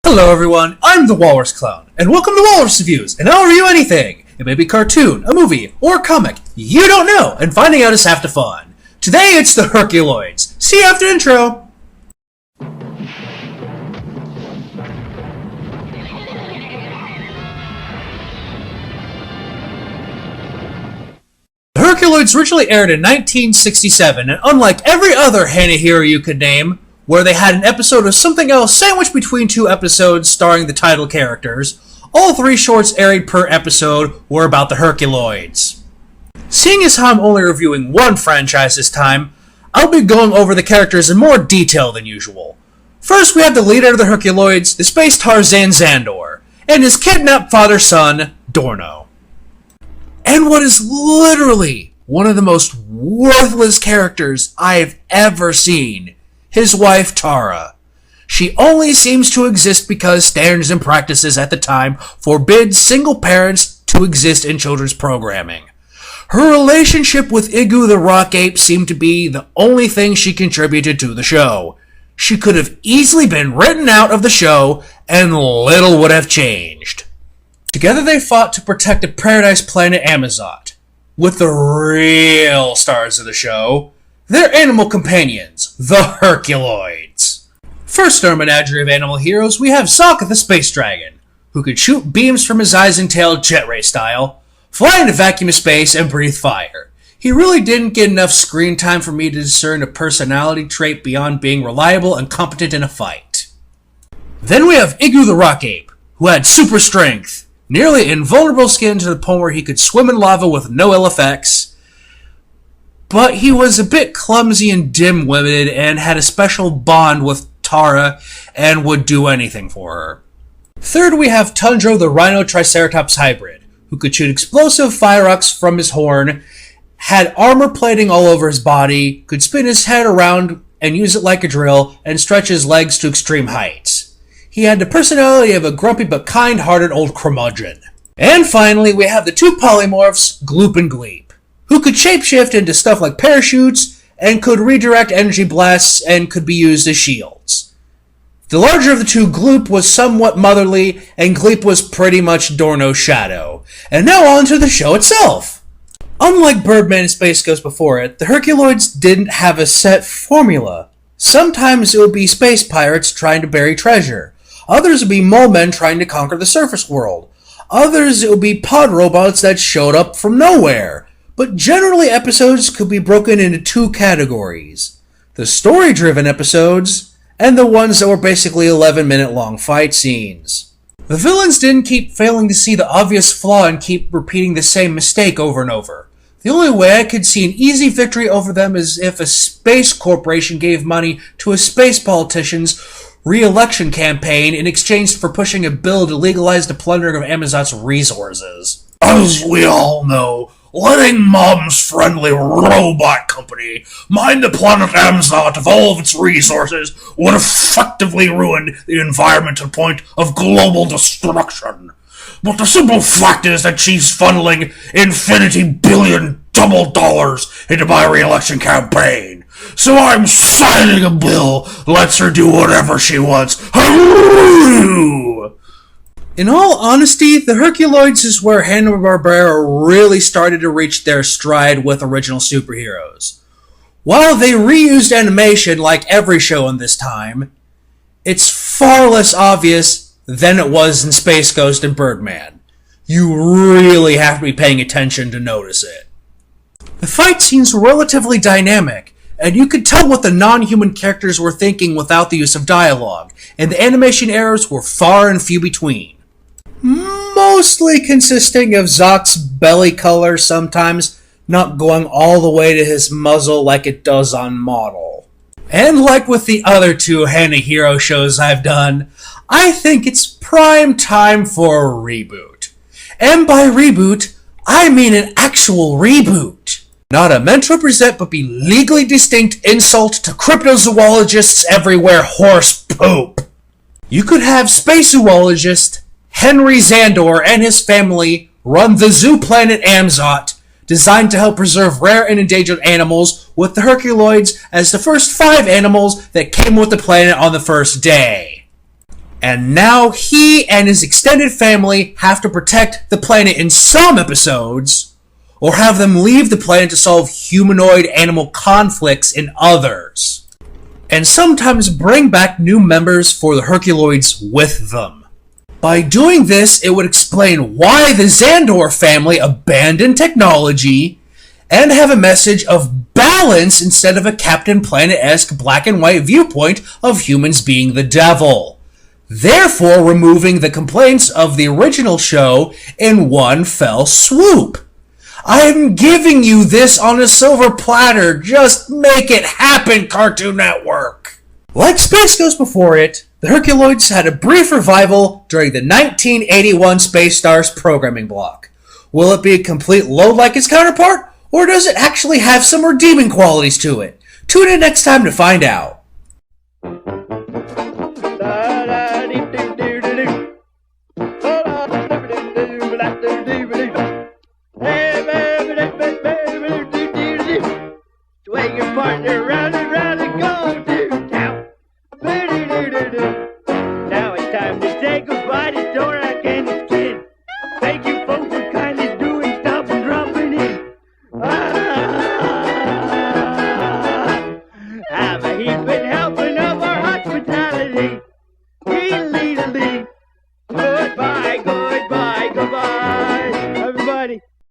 Hello everyone, I'm the Walrusclown, and welcome to Walrus Reviews, and I'll review anything. It may be a cartoon, a movie, or a comic. You don't know, and finding out is half the fun. Today it's the Herculoids. See you after intro. The Herculoids originally aired in 1967, and unlike every other Hanna-Barbera you could name, where they had an episode of something else sandwiched between two episodes starring the title characters, all three shorts aired per episode were about the Herculoids. Seeing as how I'm only reviewing one franchise this time, I'll be going over the characters in more detail than usual. First, we have the leader of the Herculoids, the space Tarzan Xandor, and his kidnapped father-son, Dorno. And what is literally one of the most worthless characters I've ever seen, his wife, Tara. She only seems to exist because standards and practices at the time forbid single parents to exist in children's programming. Her relationship with Igu the Rock Ape seemed to be the only thing she contributed to the show. She could have easily been written out of the show, and little would have changed. Together they fought to protect the paradise planet Amazot, with the real stars of the show, their animal companions, the Herculoids. First in our menagerie of animal heroes, we have Sokka the space dragon, who could shoot beams from his eyes and tail jet ray style, fly in a vacuum of space, and breathe fire. He really didn't get enough screen time for me to discern a personality trait beyond being reliable and competent in a fight. Then we have Igu the Rock Ape, who had super strength, nearly invulnerable skin to the point where he could swim in lava with no ill effects, but he was a bit clumsy and dim-witted and had a special bond with Tara and would do anything for her. Third, we have Tundro the Rhino-Triceratops hybrid, who could shoot explosive fireworks from his horn, had armor plating all over his body, could spin his head around and use it like a drill, and stretch his legs to extreme heights. He had the personality of a grumpy but kind-hearted old curmudgeon. And finally, we have the two polymorphs, Gloop and Gleep, who could shapeshift into stuff like parachutes, and could redirect energy blasts, and could be used as shields. The larger of the two, Gloop, was somewhat motherly, and Gleep was pretty much Dorno's shadow. And now on to the show itself! Unlike Birdman and Space Ghost before it, the Herculoids didn't have a set formula. Sometimes it would be space pirates trying to bury treasure. Others would be mole men trying to conquer the surface world. Others it would be pod robots that showed up from nowhere. But generally episodes could be broken into two categories: the story-driven episodes, and the ones that were basically 11-minute long fight scenes. The villains didn't keep failing to see the obvious flaw and keep repeating the same mistake over and over. The only way I could see an easy victory over them is if a space corporation gave money to a space politician's re-election campaign in exchange for pushing a bill to legalize the plundering of Amazot's resources. As we all know, letting Mom's friendly robot company mine the planet Amazot of all of its resources would effectively ruin the environment to the point of global destruction. But the simple fact is that she's funneling infinity billion double dollars into my re-election campaign. So I'm signing a bill that lets her do whatever she wants. In all honesty, the Herculoids is where Hanna-Barbera really started to reach their stride with original superheroes. While they reused animation like every show in this time, it's far less obvious than it was in Space Ghost and Birdman. You really have to be paying attention to notice it. The fight scenes were relatively dynamic, and you could tell what the non-human characters were thinking without the use of dialogue, and the animation errors were far and few between. Mostly consisting of Zock's belly color sometimes not going all the way to his muzzle like it does on Model. And like with the other two Hanna-Hero shows I've done, I think it's prime time for a reboot. And by reboot, I mean an actual reboot. Not a meant to represent but be legally distinct insult to cryptozoologists everywhere horse poop. You could have space zoologist Henry Xandor and his family run the zoo planet Amazot, designed to help preserve rare and endangered animals, with the Herculoids as the first 5 animals that came with the planet on the first day. And now he and his extended family have to protect the planet in some episodes, or have them leave the planet to solve humanoid-animal conflicts in others. And sometimes bring back new members for the Herculoids with them. By doing this, it would explain why the Xandor family abandoned technology and have a message of balance instead of a Captain Planet-esque black and white viewpoint of humans being the devil, therefore removing the complaints of the original show in one fell swoop. I'm giving you this on a silver platter. Just make it happen, Cartoon Network. Like Space Ghost before it, the Herculoids had a brief revival during the 1981 Space Stars programming block. Will it be a complete load like its counterpart, or does it actually have some redeeming qualities to it? Tune in next time to find out. Swing your partner round and round and go to town. Now it's time to say goodbye to Dora and his kid. Thank you folks for kindly doing stop and dropping in. Have a heaping